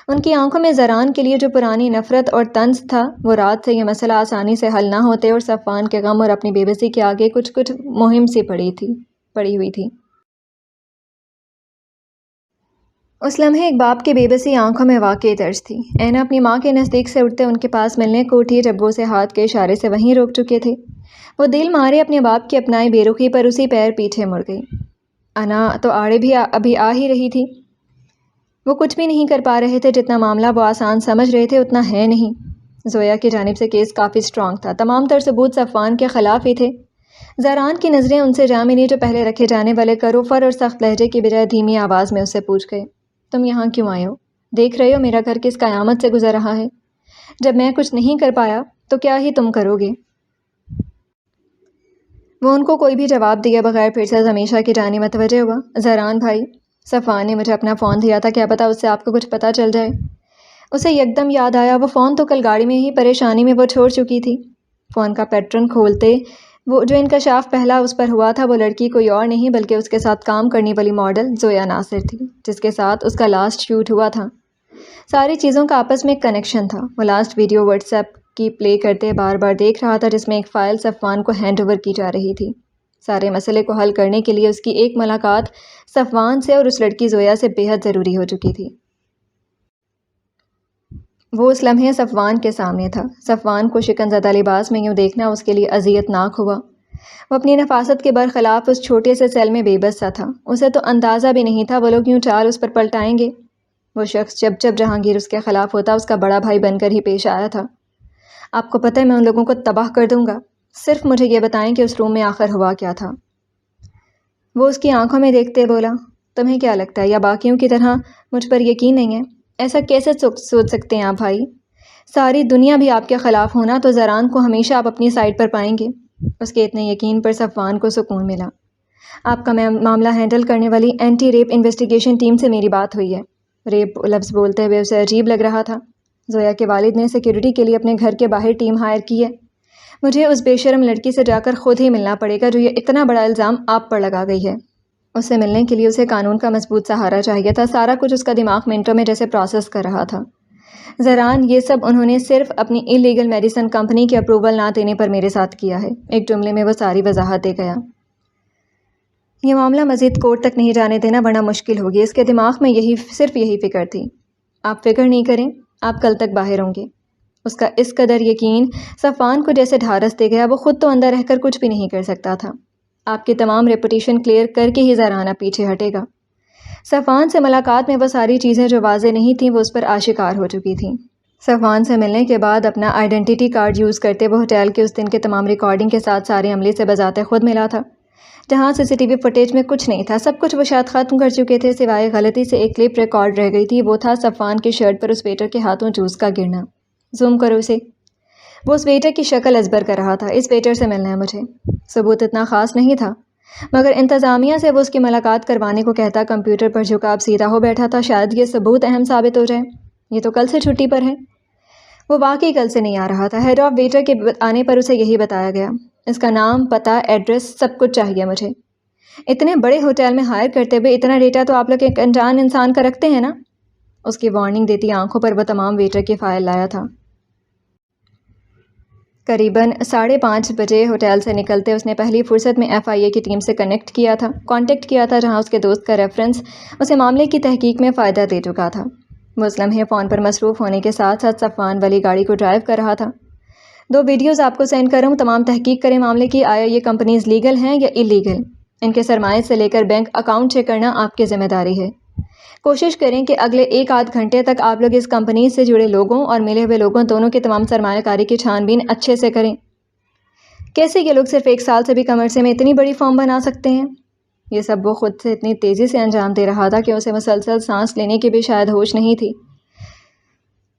ان کی آنکھوں میں زہران کے لیے جو پرانی نفرت اور طنز تھا، وہ رات سے یہ مسئلہ آسانی سے حل نہ ہوتے اور صفوان کے غم اور اپنی بے بسی کے آگے کچھ مہم سی پڑی ہوئی تھی۔ اس لمحے ایک باپ کی بے بسی آنکھوں میں واقعی درج تھی۔ اینا اپنی ماں کے نزدیک سے اٹھتے ان کے پاس ملنے کو اٹھی جب وہ اسے ہاتھ کے اشارے سے وہیں روک چکے تھے۔ وہ دل مارے اپنے باپ کی اپنائی بے رخی پر اسی پیر پیچھے مڑ گئی۔ انا تو آڑے بھی ابھی آ ہی رہی تھی۔ وہ کچھ بھی نہیں کر پا رہے تھے، جتنا معاملہ وہ آسان سمجھ رہے تھے اتنا ہے نہیں۔ زویا کی جانب سے کیس کافی سٹرونگ تھا، تمام تر ثبوت صفوان کے خلاف ہی تھے۔ زہران کی نظریں ان سے جا ملی جو پہلے رکھے جانے والے کروفر اور سخت لہجے کی بجائے دھیمی آواز میں اس سے پوچھ گئے، تم یہاں کیوں آئے ہو؟ دیکھ رہے ہو میرا گھر کس قیامت سے گزر رہا ہے؟ جب میں کچھ نہیں کر پایا تو کیا ہی تم کرو گے؟ وہ ان کو کوئی بھی جواب دیے بغیر پھر سے زمیشہ کی جانب متوجہ ہوا۔ زہران بھائی، صفوان نے مجھے اپنا فون دیا تھا، کیا پتا اس سے آپ کو کچھ پتہ چل جائے۔ اسے یکدم یاد آیا وہ فون تو کل گاڑی میں ہی پریشانی میں وہ چھوڑ چکی تھی۔ فون کا پیٹرن کھولتے وہ جو انکشاف پہلا اس پر ہوا تھا، وہ لڑکی کوئی اور نہیں بلکہ اس کے ساتھ کام کرنے والی ماڈل زویا ناصر تھی، جس کے ساتھ اس کا لاسٹ شوٹ ہوا تھا۔ ساری چیزوں کا آپس میں ایک کنیکشن تھا۔ وہ لاسٹ ویڈیو واٹس ایپ کی پلے کرتے بار بار دیکھ رہا تھا، جس میں ایک فائل صفوان کو ہینڈ اوور کی جا رہی تھی۔ سارے مسئلے کو حل کرنے کے لیے اس کی ایک ملاقات صفوان سے اور اس لڑکی زویا سے بے حد ضروری ہو چکی تھی۔ وہ اس لمحے صفوان کے سامنے تھا۔ صفوان کو شکن زدہ لباس میں یوں دیکھنا اس کے لیے اذیت ناک ہوا۔ وہ اپنی نفاست کے برخلاف اس چھوٹے سے سیل میں بے بس سا تھا۔ اسے تو اندازہ بھی نہیں تھا وہ لوگ یوں چال اس پر پلٹائیں گے۔ وہ شخص جب جب جہانگیر اس کے خلاف ہوتا اس کا بڑا بھائی بن کر ہی پیش آیا تھا۔ آپ کو پتہ ہے میں ان لوگوں کو تباہ کر دوں گا، صرف مجھے یہ بتائیں کہ اس روم میں آخر ہوا کیا تھا۔ وہ اس کی آنکھوں میں دیکھتے بولا، تمہیں کیا لگتا ہے یا باقیوں کی طرح مجھ پر یقین نہیں ہے؟ ایسا کیسے سوچ سکتے ہیں آپ بھائی؟ ساری دنیا بھی آپ کے خلاف ہونا تو زہران کو ہمیشہ آپ اپنی سائڈ پر پائیں گے۔ اس کے اتنے یقین پر صفوان کو سکون ملا۔ آپ کا معاملہ ہینڈل کرنے والی اینٹی ریپ انویسٹیگیشن ٹیم سے میری بات ہوئی ہے۔ ریپ لفظ بولتے ہوئے اسے عجیب لگ رہا تھا۔ زویا کے والد نے سیکیورٹی کے لیے اپنے گھر کے باہر ٹیم ہائر کی ہے۔ مجھے اس بے شرم لڑکی سے جا کر خود ہی ملنا پڑے گا جو یہ اتنا بڑا الزام آپ پر لگا گئی ہے۔ اس سے ملنے کے لیے اسے قانون کا مضبوط سہارا چاہیے تھا۔ سارا کچھ اس کا دماغ منٹوں میں جیسے پروسیس کر رہا تھا۔ زہران، یہ سب انہوں نے صرف اپنی انلیگل میڈیسن کمپنی کی اپروول نہ دینے پر میرے ساتھ کیا ہے۔ ایک جملے میں وہ ساری وضاحت دے گیا۔ یہ معاملہ مزید کورٹ تک نہیں جانے دینا ورنہ مشکل ہوگی۔ اس کے دماغ میں صرف یہی فکر تھی۔ آپ فکر نہیں کریں، آپ کل تک باہر ہوں گے۔ اس کا اس قدر یقین صفوان کو جیسے ڈھارس دے گیا۔ وہ خود تو اندر رہ کر کچھ بھی نہیں کر سکتا تھا۔ آپ کی تمام ریپوٹیشن کلیئر کر کے ہی زہرانہ پیچھے ہٹے گا۔ صفوان سے ملاقات میں وہ ساری چیزیں جو واضح نہیں تھیں وہ اس پر آشکار ہو چکی تھیں۔ صفوان سے ملنے کے بعد اپنا آئیڈینٹی کارڈ یوز کرتے وہ ہوٹل کے اس دن کے تمام ریکارڈنگ کے ساتھ سارے عملے سے بذات خود ملا تھا۔ جہاں سی سی ٹی وی فوٹیج میں کچھ نہیں تھا، سب کچھ وہ شاید ختم کر چکے تھے، سوائے غلطی سے ایک کلپ ریکارڈ رہ گئی تھی۔ وہ تھا صفوان کی شرٹ پر اس ویٹر کے ہاتھوں جوس کا گرنا۔ زوم کرو اسے۔ وہ اس ویٹر کی شکل ازبر کر رہا تھا۔ اس ویٹر سے ملنا ہے مجھے۔ ثبوت اتنا خاص نہیں تھا، مگر انتظامیہ سے وہ اس کی ملاقات کروانے کو کہتا کمپیوٹر پر جھکا اب سیدھا ہو بیٹھا تھا۔ شاید یہ ثبوت اہم ثابت ہو جائے۔ یہ تو کل سے چھٹی پر ہے۔ وہ واقعی کل سے نہیں آ رہا تھا۔ ہیڈ آف ویٹر کے آنے پر اسے یہی بتایا گیا۔ اس کا نام، پتہ، ایڈریس، سب کچھ چاہیے مجھے۔ اتنے بڑے ہوٹل میں ہائر کرتے ہوئے اتنا ڈیٹا تو آپ لوگ ایک انجان انسان کا رکھتے ہیں نا؟ اس کی وارننگ دیتی آنکھوں پر وہ تمام ویٹر کی فائل لایا تھا۔ قریباً 5:30 بجے ہوٹل سے نکلتے اس نے پہلی فرصت میں ایف آئی اے کی ٹیم سے کانٹیکٹ کیا تھا جہاں اس کے دوست کا ریفرنس اسے معاملے کی تحقیق میں فائدہ دے چکا تھا۔ وہ اس لمحے فون پر مصروف ہونے کے ساتھ ساتھ صفوان والی گاڑی کو ڈرائیو کر رہا تھا۔ 2 ویڈیوز آپ کو سینڈ کر رہا ہوں، تمام تحقیق کریں معاملے کی، آیا یہ کمپنیز لیگل ہیں یا اللیگل۔ ان کے سرمایے سے لے کر بینک اکاؤنٹ چیک کرنا آپ کی ذمہ داری ہے۔ کوشش کریں کہ اگلے 1-8 گھنٹے تک آپ لوگ اس کمپنی سے جڑے لوگوں اور ملے ہوئے لوگوں دونوں کی تمام سرمایہ کاری کی چھان بین اچھے سے کریں۔ کیسے یہ لوگ صرف 1 سال سے بھی کم عرصے میں اتنی بڑی فرم بنا سکتے ہیں؟ یہ سب وہ خود سے اتنی تیزی سے انجام دے رہا تھا کہ اسے مسلسل سانس لینے کی بھی شاید ہوش نہیں تھی۔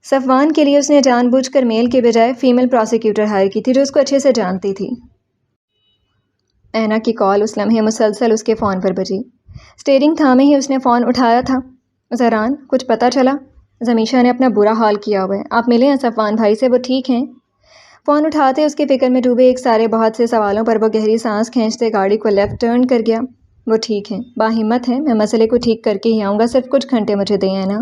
صفوان کے لیے اس نے جان بوجھ کر میل کے بجائے فیمیل پروسیکیوٹر ہائر کی تھی جو اس کو اچھے سے جانتی تھی۔ اینا کی کال اس لمحے مسلسل اس کے فون پر بجی۔ اسٹیئرنگ تھامے ہی اس نے فون اٹھایا تھا۔ زہران، کچھ پتہ چلا؟ زمیشہ نے اپنا برا حال کیا ہوا ہے، آپ ملے ہیں صفوان بھائی سے؟ وہ ٹھیک ہیں؟ فون اٹھاتے اس کے فکر میں ڈوبے ایک سارے بہت سے سوالوں پر وہ گہری سانس کھینچتے گاڑی کو لیفٹ ٹرن کر گیا۔ وہ ٹھیک ہیں، باہمت ہیں، میں مسئلے کو ٹھیک کر کے ہی آؤں گا، صرف کچھ گھنٹے مجھے دیں اینا۔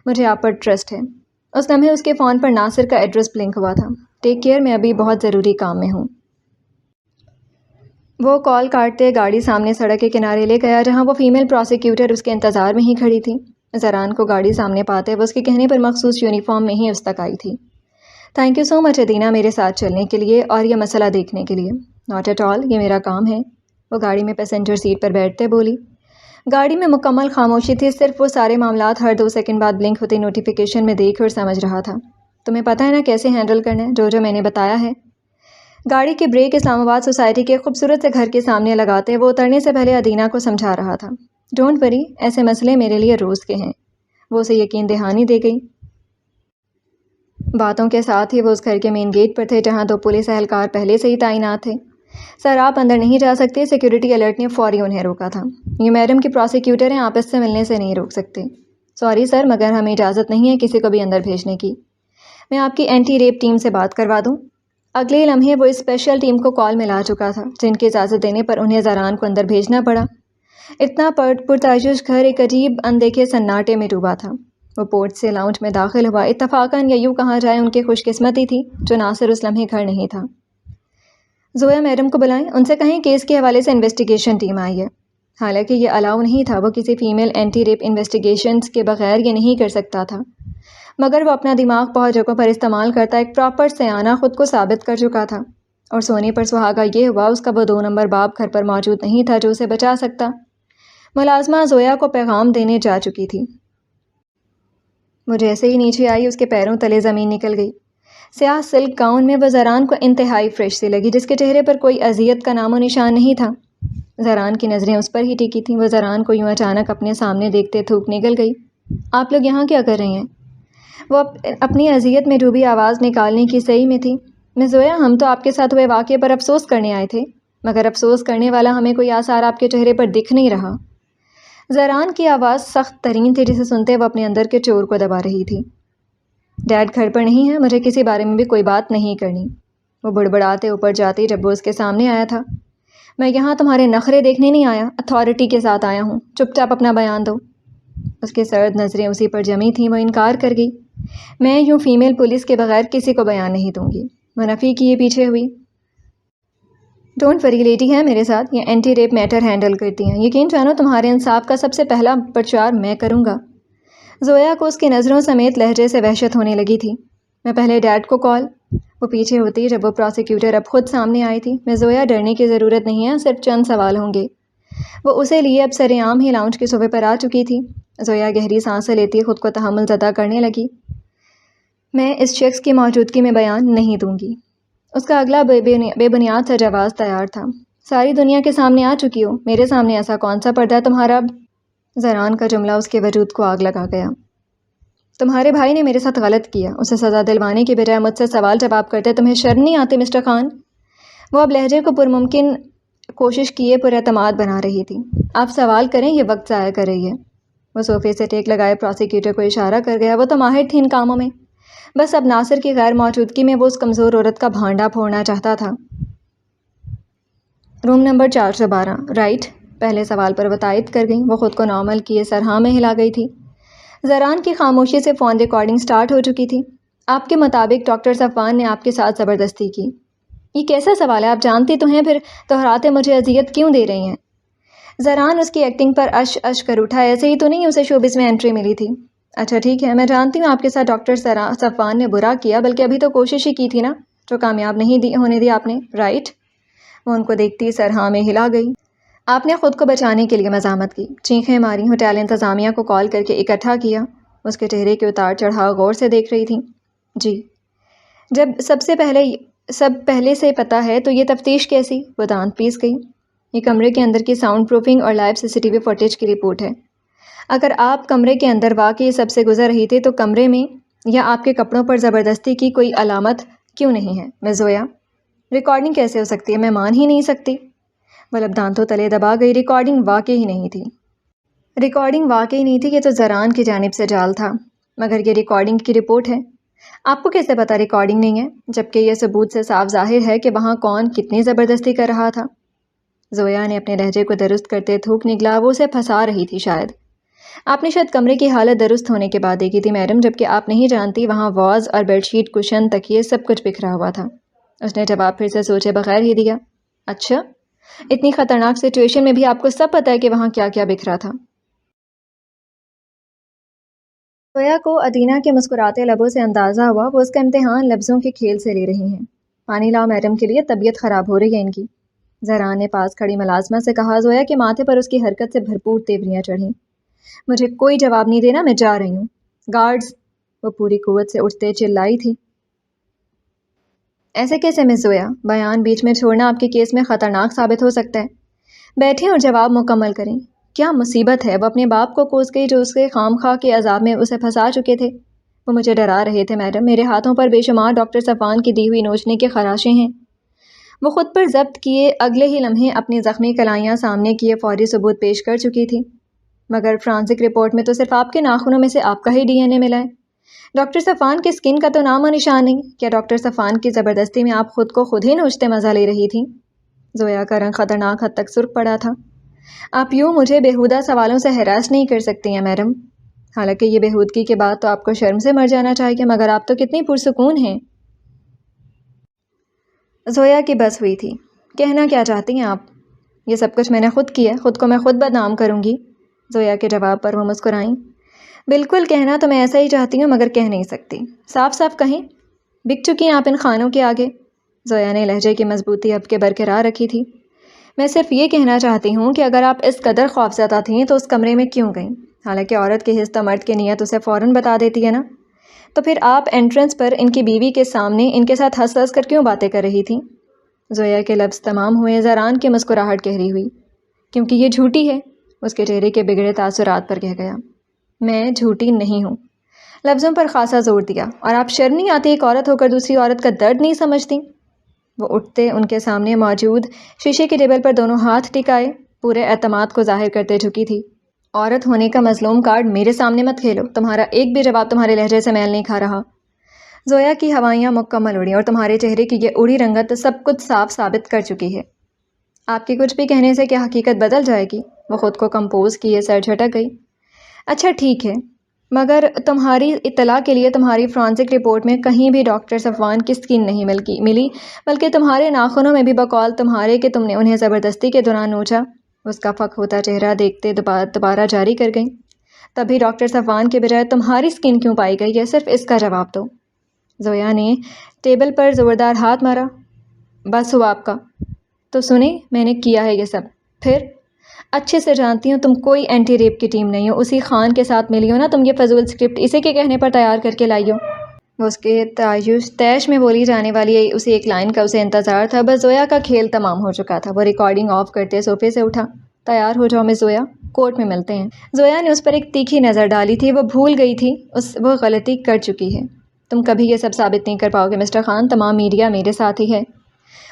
مجھے آپ پر ٹرسٹ ہے۔ اس لمحے اس کے فون پر ناصر کا ایڈریس بلنک ہوا تھا۔ ٹیک کیئر، میں ابھی بہت ضروری کام میں ہوں۔ وہ کال کاٹتے گاڑی سامنے سڑک کے کنارے لے گیا جہاں وہ فیمیل پروسیکیوٹر اس کے انتظار میں ہی کھڑی تھی۔ زران کو گاڑی سامنے پاتے وہ اس کے کہنے پر مخصوص یونیفارم میں ہی اس تک آئی تھی۔ تھینک یو سو مچ ادینہ میرے ساتھ چلنے کے لیے اور یہ مسئلہ دیکھنے کے لیے۔ ناٹ ایٹ آل، یہ میرا کام ہے، وہ گاڑی میں پیسنجر سیٹ پر بیٹھتے بولی۔ گاڑی میں مکمل خاموشی تھی، صرف وہ سارے معاملات ہر 2 سیکنڈ بعد بلنک ہوتی نوٹیفیکیشن میں دیکھ اور سمجھ رہا تھا۔ تمہیں پتہ ہے نا کیسے ہینڈل کرنا ہے، جو میں نے بتایا ہے۔ گاڑی کے بریک اسلام آباد سوسائٹی کے خوبصورت سے گھر کے سامنے لگاتے وہ اترنے سے پہلے ادینہ کو سمجھا رہا تھا۔ ڈونٹ وری، ایسے مسئلے میرے لیے روز کے ہیں، وہ اسے یقین دہانی دے گئی۔ باتوں کے ساتھ ہی وہ اس گھر کے مین گیٹ پر تھے جہاں 2 پولیس اہلکار پہلے سے ہی تعینات تھے۔ سر آپ اندر نہیں جا سکتے، سیکیورٹی الرٹ نے فوری انہیں روکا تھا۔ یہ میڈم کی پروسیکیوٹر ہیں، آپ اس سے ملنے سے نہیں روک سکتے۔ سوری سر، مگر ہمیں اجازت نہیں ہے کسی کو بھی اندر بھیجنے کی۔ میں آپ کی اینٹی ریپ ٹیم سے بات کروا دوں؟ اگلے لمحے وہ اس اسپیشل ٹیم کو کال ملا چکا تھا جن کی اجازت دینے پر انہیں زران کو اندر بھیجنا پڑا۔ اتنا پرتعشش گھر ایک عجیب اندیکھے سناٹے میں ڈوبا تھا۔ وہ پورٹ سے لاؤنج میں داخل ہوا، اتفاقاً یا یوں کہا جائے ان کی خوش قسمتی تھی جو ناصر اس لمحے گھر نہیں تھا۔ زویا میڈم کو بلائیں، ان سے کہیں کیس کے حوالے سے انویسٹیگیشن ٹیم آئی ہے۔ حالانکہ یہ الاؤ نہیں تھا، وہ کسی فیمیل اینٹی ریپ انویسٹیگیشنز کے بغیر یہ نہیں کر سکتا تھا، مگر وہ اپنا دماغ بہت جگہوں پر استعمال کرتا ایک پراپر سیانہ خود کو ثابت کر چکا تھا، اور سونے پر سہاگا یہ ہوا اس کا وہ 2 نمبر باپ گھر پر موجود نہیں تھا جو اسے بچا سکتا۔ ملازمہ زویا کو پیغام دینے جا چکی تھی۔ وہ جیسے ہی نیچے آئی اس کے پیروں تلے زمین نکل گئی۔ سیاہ سلک گاؤن میں وہ زران کو انتہائی فریش سی لگی، جس کے چہرے پر کوئی اذیت کا نام و نشان نہیں تھا۔ زران کی نظریں اس پر ہی ٹکی تھیں۔ وہ زران کو یوں اچانک اپنے سامنے دیکھتے تھوک نکل گئی۔ آپ لوگ یہاں کیا کر رہے ہیں؟ وہ اپنی اذیت میں ڈوبی آواز نکالنے کی سعی میں تھی۔ میں زویا، ہم تو آپ کے ساتھ ہوئے واقعے پر افسوس کرنے آئے تھے، مگر افسوس کرنے والا ہمیں کوئی آثار آپ کے چہرے پر دکھ نہیں رہا۔ زران کی آواز سخت ترین تھی جسے سنتے وہ اپنے اندر کے چور کو دبا رہی تھی۔ ڈیڈ گھر پر نہیں ہے، مجھے کسی بارے میں بھی کوئی بات نہیں کرنی، وہ بڑبڑاتے اوپر جاتی جب وہ اس کے سامنے آیا تھا۔ میں یہاں تمہارے نخرے دیکھنے نہیں آیا، اتھارٹی کے ساتھ آیا ہوں، چپ چاپ اپنا بیان دو۔ اس کی سرد نظریں اسی پر جمی تھیں، وہ انکار کر گئی۔ میں یوں فیمیل پولیس کے بغیر کسی کو بیان نہیں دوں گی، وہ نفی کیے پیچھے ہوئی۔ ڈونٹ وری لیڈی ہے میرے ساتھ، یہ اینٹی ریپ میٹر ہینڈل کرتی ہیں، یقین جانو تمہارے انصاف کا سب سے پہلا پرچار میں کروں گا۔ زویا کو اس کی نظروں سمیت لہجے سے وحشت ہونے لگی تھی۔ میں پہلے ڈیڈ کو کال، وہ پیچھے ہوتی جب وہ پروسیکیوٹر اب خود سامنے آئی تھی۔ میں زویا، ڈرنے کی ضرورت نہیں ہے، صرف چند سوال ہوں گے۔ وہ اسے لیے اب سر عام ہی لاؤنج کے صوفے پر آ چکی تھی۔ زویا گہری سانسیں لیتی خود کو تحمل زدہ کرنے لگی۔ میں اس شخص کی موجودگی میں بیان نہیں دوں گی۔ اس کا اگلا بے بنیاد سا جواز تیار تھا۔ ساری دنیا کے سامنے آ چکی ہو، میرے سامنے ایسا کون سا پردہ تمہارا؟ زران کا جملہ اس کے وجود کو آگ لگا گیا۔ تمہارے بھائی نے میرے ساتھ غلط کیا، اسے سزا دلوانے کی بجائے مجھ سے سوال جواب کرتے تمہیں شرم نہیں آتی مسٹر خان؟ وہ اب لہجے کو پرممکن کوشش کیے پر اعتماد بنا رہی تھی۔ آپ سوال کریں، یہ وقت ضائع کر رہی ہے۔ وہ صوفے سے ٹیک لگائے پروسیکیوٹر کو اشارہ کر گیا۔ وہ تو ماہر تھی ان کاموں میں، بس اب ناصر کی غیر موجودگی میں وہ اس کمزور عورت کا بھانڈا پھوڑنا چاہتا تھا۔ Room number 412 right? پہلے سوال پر وہ تائید کر گئی۔ وہ خود کو نارمل کیے سر ہاں میں ہلا گئی تھی۔ زران کی خاموشی سے فون ریکارڈنگ سٹارٹ ہو چکی تھی۔ آپ کے مطابق ڈاکٹر صفوان نے آپ کے ساتھ زبردستی کی؟ یہ کیسا سوال ہے؟ آپ جانتی تو ہیں، پھر دہراتے مجھے اذیت کیوں دے رہی ہیں؟ زران اس کی ایکٹنگ پر اش اش کر اٹھا۔ ایسے ہی تو نہیں اسے شوبز میں انٹری ملی تھی؟ اچھا ٹھیک ہے، میں جانتی ہوں آپ کے ساتھ ڈاکٹر صفوان نے برا کیا، بلکہ ابھی تو کوشش ہی کی تھی نا، جو کامیاب نہیں ہونے دی آپ نے، رائٹ؟ وہ ان کو دیکھتی سر ہاں میں ہلا گئی۔ آپ نے خود کو بچانے کے لیے مزاحمت کی، چیخیں ماری، ہوٹل انتظامیہ کو کال کر کے اکٹھا کیا؟ اس کے چہرے کے اتار چڑھاؤ غور سے دیکھ رہی تھی۔ جی۔ جب سب پہلے سے پتہ ہے تو یہ تفتیش کیسی؟ وہ دانت پیس گئی۔ یہ کمرے کے اندر کی ساؤنڈ پروفنگ اور لائیو CCTV فوٹیج کی رپورٹ ہے۔ اگر آپ کمرے کے اندر واقعی سب سے گزر رہی تھی تو کمرے میں یا آپ کے کپڑوں پر زبردستی کی کوئی علامت کیوں نہیں ہے؟ میں زویا، ریکارڈنگ کیسے ہو سکتی ہے؟ میں مان ہی نہیں سکتی۔ وہ لب دانتوں تلے دبا گئی۔ ریکارڈنگ واقعی نہیں تھی، ریکارڈنگ واقعی نہیں تھی، یہ تو زران کی جانب سے جال تھا، مگر یہ ریکارڈنگ کی رپورٹ ہے۔ آپ کو کیسے پتا ریکارڈنگ نہیں ہے، جبکہ یہ ثبوت سے صاف ظاہر ہے کہ وہاں کون کتنی زبردستی کر رہا تھا؟ زویا نے اپنے لہجے کو درست کرتے تھوک نکلا۔ وہ اسے پھنسا رہی تھی شاید۔ آپ نے شاید کمرے کی حالت درست ہونے کے بعد دیکھی تھی میڈم، جبکہ آپ نہیں جانتی وہاں واز اور بیڈ شیٹ، کشن، تکیے سب کچھ بکھرا ہوا تھا۔ اس نے جواب پھر سے سوچے بغیر ہی دیا۔ اچھا، اتنی خطرناک سچویشن میں بھی آپ کو سب پتہ ہے کہ وہاں کیا کیا بکھرا تھا؟ زویا کو ادینہ کے مسکراتے لبوں سے اندازہ ہوا وہ اس کا امتحان لفظوں کے کھیل سے لے رہی ہیں۔ پانی لاؤ میڈم کے لیے، طبیعت خراب ہو رہی ہے ان کی، زہران نے پاس کھڑی ملازمہ سے کہا۔ زویا کے ماتھے پر اس کی حرکت سے بھرپور تیوریاں چڑھیں۔ مجھے کوئی جواب نہیں دینا، میں جا رہی ہوں۔ گارڈز، وہ پوری قوت سے اٹھتے چلائی تھی۔ ایسے کیسے مس زویا؟ بیان بیچ میں چھوڑنا آپ کے کیس میں خطرناک ثابت ہو سکتا ہے۔ بیٹھیں اور جواب مکمل کریں۔ کیا مصیبت ہے؟ وہ اپنے باپ کو کوس گئی جو اس کے خام خواہ کے عذاب میں اسے پھنسا چکے تھے۔ وہ مجھے ڈرا رہے تھے میڈم، میرے ہاتھوں پر بے شمار ڈاکٹر صفوان کی دی ہوئی نوچنے کے خراشیں ہیں۔ وہ خود پر ضبط کیے اگلے ہی لمحے اپنی زخمی کلائیاں سامنے کیے فوری ثبوت پیش کر چکی تھی۔ مگر فرانسک رپورٹ میں تو صرف آپ کے ناخنوں میں سے آپ کا ہی ڈی این اے ملا ہے۔ ڈاکٹر صفوان کی اسکن کا تو نام و نشان نہیں۔ کیا ڈاکٹر صفوان کی زبردستی میں آپ خود کو خود ہی نوچتے مزہ لے رہی تھیں؟ زویا کا رنگ خطرناک حد تک سرخ پڑا تھا۔ آپ یوں مجھے بیہودہ سوالوں سے ہراس نہیں کر سکتی ہیں میڈم۔ حالانکہ یہ بیہودگی کے بعد تو آپ کو شرم سے مر جانا چاہیے، مگر آپ تو کتنی پرسکون ہیں۔ زویا کی بس ہوئی تھی۔ کہنا کیا چاہتی ہیں آپ؟ یہ سب کچھ میں نے خود کیا، خود کو میں خود بدنام کروں گی؟ زویا کے جواب پر وہ مسکرائیں۔ بالکل، کہنا تو میں ایسا ہی چاہتی ہوں مگر کہہ نہیں سکتی۔ صاف صاف کہیں، بک چکی ہیں آپ ان خانوں کے آگے۔ زویا نے لہجے کی مضبوطی اب کے برقرار رکھی تھی۔ میں صرف یہ کہنا چاہتی ہوں کہ اگر آپ اس قدر خوفزدہ تھیں تو اس کمرے میں کیوں گئیں؟ حالانکہ عورت کی حس تو مرد کی نیت اسے فوراً بتا دیتی ہے نا۔ تو پھر آپ انٹرنس پر ان کی بیوی کے سامنے ان کے ساتھ ہنس ہنس کر کیوں باتیں کر رہی تھیں؟ زویا کے لفظ تمام ہوئے، زہران کی مسکراہٹ گہری ہوئی۔ کیونکہ یہ جھوٹی ہے، اس کے چہرے کے بگڑے تاثرات پر کہہ گیا۔ میں جھوٹی نہیں ہوں، لفظوں پر خاصا زور دیا۔ اور آپ شرم نہیں آتی ایک عورت ہو کر دوسری عورت کا درد نہیں سمجھتی؟ وہ اٹھتے ان کے سامنے موجود شیشے کے ٹیبل پر دونوں ہاتھ ٹکائے پورے اعتماد کو ظاہر کرتے جھکی تھی۔ عورت ہونے کا مظلوم کارڈ میرے سامنے مت کھیلو، تمہارا ایک بھی جواب تمہارے لہجے سے میل نہیں کھا رہا۔ زویا کی ہوائیاں مکمل اڑیں اور تمہارے چہرے کی یہ اڑی رنگت سب کچھ صاف ثابت کر چکی ہے۔ آپ کے کچھ بھی کہنے سے کیا حقیقت بدل جائے گی؟ وہ خود کو کمپوز کیے سر جھٹک گئی۔ اچھا ٹھیک ہے، مگر تمہاری اطلاع کے لیے تمہاری فرانسک رپورٹ میں کہیں بھی ڈاکٹر صفوان کی اسکن نہیں ملی، بلکہ تمہارے ناخنوں میں بھی بقول تمہارے کہ تم نے انہیں زبردستی کے دوران نوچا۔ اس کا فک ہوتا چہرہ دیکھتے دوبارہ جاری کر گئی۔ تبھی ڈاکٹر صفوان کے بجائے تمہاری اسکن کیوں پائی گئی ہے؟ صرف اس کا جواب دو۔ زویا نے ٹیبل پر زوردار ہاتھ مارا۔ بس ہوا آپ کا؟ تو سنیں، میں نے کیا ہے یہ سب۔ پھر اچھے سے جانتی ہوں تم کوئی اینٹی ریپ کی ٹیم نہیں ہو، اسی خان کے ساتھ ملی ہو نا تم۔ یہ فضول اسکرپٹ اسے کے کہنے پر تیار کر کے لائی ہو۔ وہ اس کے تیش میں بولی جانے والی اسی ایک لائن کا اسے انتظار تھا۔ بس زویا کا کھیل تمام ہو چکا تھا۔ وہ ریکارڈنگ آف کرتے صوفے سے اٹھا۔ تیار ہو جاؤ مس زویا، کورٹ میں ملتے ہیں۔ زویا نے اس پر ایک تیکھی نظر ڈالی تھی۔ وہ بھول گئی تھی وہ غلطی کر چکی ہے۔ تم کبھی یہ سب ثابت نہیں کر پاؤ گے مسٹر خان، تمام میڈیا میرے ساتھ ہی ہے،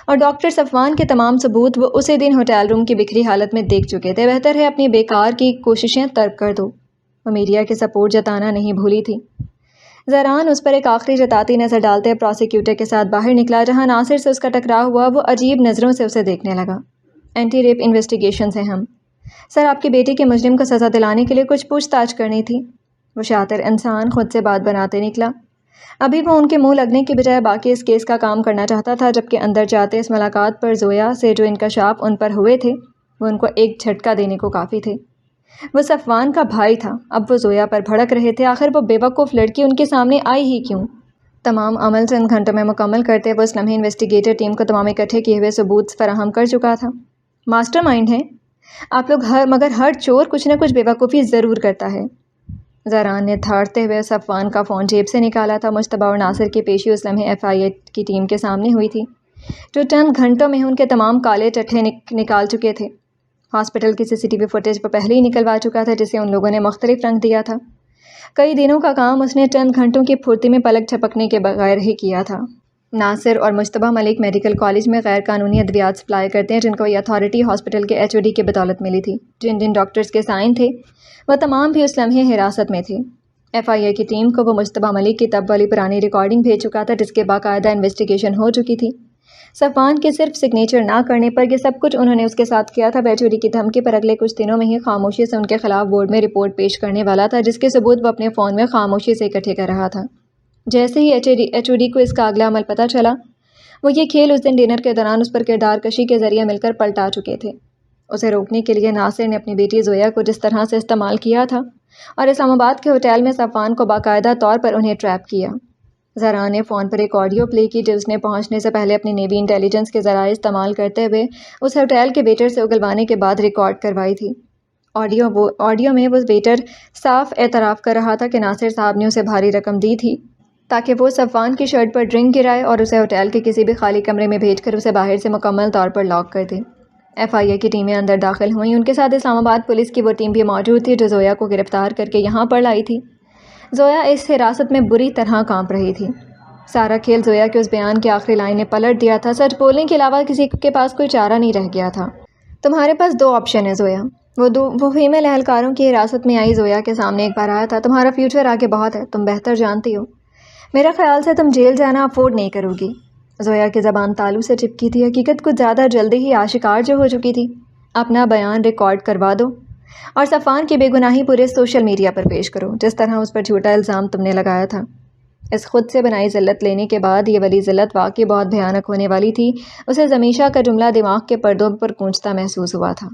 اور ڈاکٹر صفوان کے تمام ثبوت وہ اسی دن ہوٹل روم کی بکھری حالت میں دیکھ چکے تھے۔ بہتر ہے اپنی بیکار کی کوششیں ترک کر دو۔ وہ میڈیا کے سپورٹ جتانا نہیں بھولی تھی۔ زہران اس پر ایک آخری جتاتی نظر ڈالتے پروسیکیوٹر کے ساتھ باہر نکلا۔ جہاں ناصر سے اس کا ٹکراؤ ہوا وہ عجیب نظروں سے اسے دیکھنے لگا۔ اینٹی ریپ انویسٹیگیشن سے ہم سر، آپ کی بیٹی کے مجرم کو سزا دلانے کے لیے کچھ پوچھ تاچھ کرنی تھی۔ وہ شاطر انسان خود سے بات بناتے نکلا۔ ابھی وہ ان کے منہ لگنے کی بجائے باقی اس کیس کا کام کرنا چاہتا تھا، جبکہ اندر جاتے اس ملاقات پر زویا سے جو انکشاف ان پر ہوئے تھے وہ ان کو ایک جھٹکا دینے کو کافی تھے۔ وہ صفوان کا بھائی تھا، اب وہ زویا پر بھڑک رہے تھے۔ آخر وہ بے وقوف لڑکی ان کے سامنے آئی ہی کیوں؟ تمام عمل چند گھنٹوں میں مکمل کرتے وہ اس لمحے انویسٹیگیٹر ٹیم کو تمام اکٹھے کیے ہوئے ثبوت فراہم کر چکا تھا۔ ماسٹر مائنڈ ہیں آپ لوگ، مگر ہر چور کچھ نہ کچھ بے وقوفی ضرور کرتا ہے۔ زہران نے تھاڑتے ہوئے صفوان کا فون جیب سے نکالا تھا۔ مجتبیٰ اور ناصر کی پیشی اس لمحے ایف آئی اے کی ٹیم کے سامنے ہوئی تھی، جو چند گھنٹوں میں ان کے تمام کالے چٹھے نکال چکے تھے۔ ہاسپٹل کی سی سی ٹی وی فوٹیج وہ پہلے ہی نکلوا چکا تھا، جسے ان لوگوں نے مختلف رنگ دیا تھا۔ کئی دنوں کا کام اس نے چند گھنٹوں کی پھرتی میں پلک جھپکنے کے بغیر ہی کیا تھا۔ ناصر اور مجتبیٰ ملک میڈیکل کالج میں غیر قانونی ادویات سپلائی کرتے ہیں، جن کو یہ اتھارٹی ہاسپٹل کے ایچ او ڈی کی بدولت ملی تھی۔ جن ڈاکٹرز کے سائن تھے وہ تمام بھی اس لمحے حراست میں تھے۔ ایف آئی اے کی ٹیم کو وہ مجتبیٰ ملک کی تب والی پرانی ریکارڈنگ بھیج چکا تھا، جس کے باقاعدہ انویسٹیگیشن ہو چکی تھی۔ صفوان کے صرف سگنیچر نہ کرنے پر یہ سب کچھ انہوں نے اس کے ساتھ کیا تھا۔ چوری کی دھمکی پر اگلے کچھ دنوں میں ہی خاموشی سے ان کے خلاف بورڈ میں رپورٹ پیش کرنے والا تھا، جس کے ثبوت وہ اپنے فون میں خاموشی سے اکٹھے کر رہا تھا۔ جیسے ہی ایچ او ڈی کو اس کا اگلا عمل پتہ چلا، وہ یہ کھیل اس دن ڈنر کے دوران اس پر کردار کشی کے ذریعے مل کر پلٹا چکے تھے۔ اسے روکنے کے لیے ناصر نے اپنی بیٹی زویا کو جس طرح سے استعمال کیا تھا اور اسلام آباد کے ہوٹل میں صفوان کو باقاعدہ طور پر انہیں ٹریپ کیا۔ زہرا نے فون پر ایک آڈیو پلے کی جو اس نے پہنچنے سے پہلے اپنی نیوی انٹیلیجنس کے ذرائع استعمال کرتے ہوئے اس ہوٹل کے ویٹر سے اگلوانے کے بعد ریکارڈ کروائی تھی۔ آڈیو میں وہ ویٹر صاف اعتراف کر رہا تھا کہ ناصر صاحب نے اسے بھاری رقم دی تھی تاکہ وہ صفوان کی شرٹ پر ڈرنک گرائے اور اسے ہوٹل کے کسی بھی خالی کمرے میں بھیج کر اسے باہر سے مکمل طور پر لاک کر دے۔ FIA کی ٹیمیں اندر داخل ہوئیں۔ ان کے ساتھ اسلام آباد پولیس کی وہ ٹیم بھی موجود تھی جو زویا کو گرفتار کر کے یہاں پر لائی تھی۔ زویا اس حراست میں بری طرح کانپ رہی تھی۔ سارا کھیل زویا کے اس بیان کی آخری لائن نے پلٹ دیا تھا۔ سچ بولنے کے علاوہ کسی کے پاس کوئی چارہ نہیں رہ گیا تھا۔ تمہارے پاس 2 آپشن ہیں زویا۔ وہ فیمیل اہلکاروں کی حراست میں آئی زویا کے سامنے ایک بار آیا تھا۔ تمہارا فیوچر آگے بہت ہے، تم بہتر جانتی ہو۔ میرا خیال سے تم جیل جانا افورڈ نہیں کرو گی۔ زویا کی زبان تالو سے چپکی تھی۔ حقیقت کچھ زیادہ جلدی ہی آشکار جو ہو چکی تھی۔ اپنا بیان ریکارڈ کروا دو اور صفوان کی بے گناہی پورے سوشل میڈیا پر پیش کرو، جس طرح اس پر جھوٹا الزام تم نے لگایا تھا۔ اس خود سے بنائی ذلت لینے کے بعد یہ والی ذلت واقعی بہت بھیانک ہونے والی تھی۔ اسے زمیشہ کا جملہ دماغ کے پردوں پر گونجتا محسوس ہوا تھا۔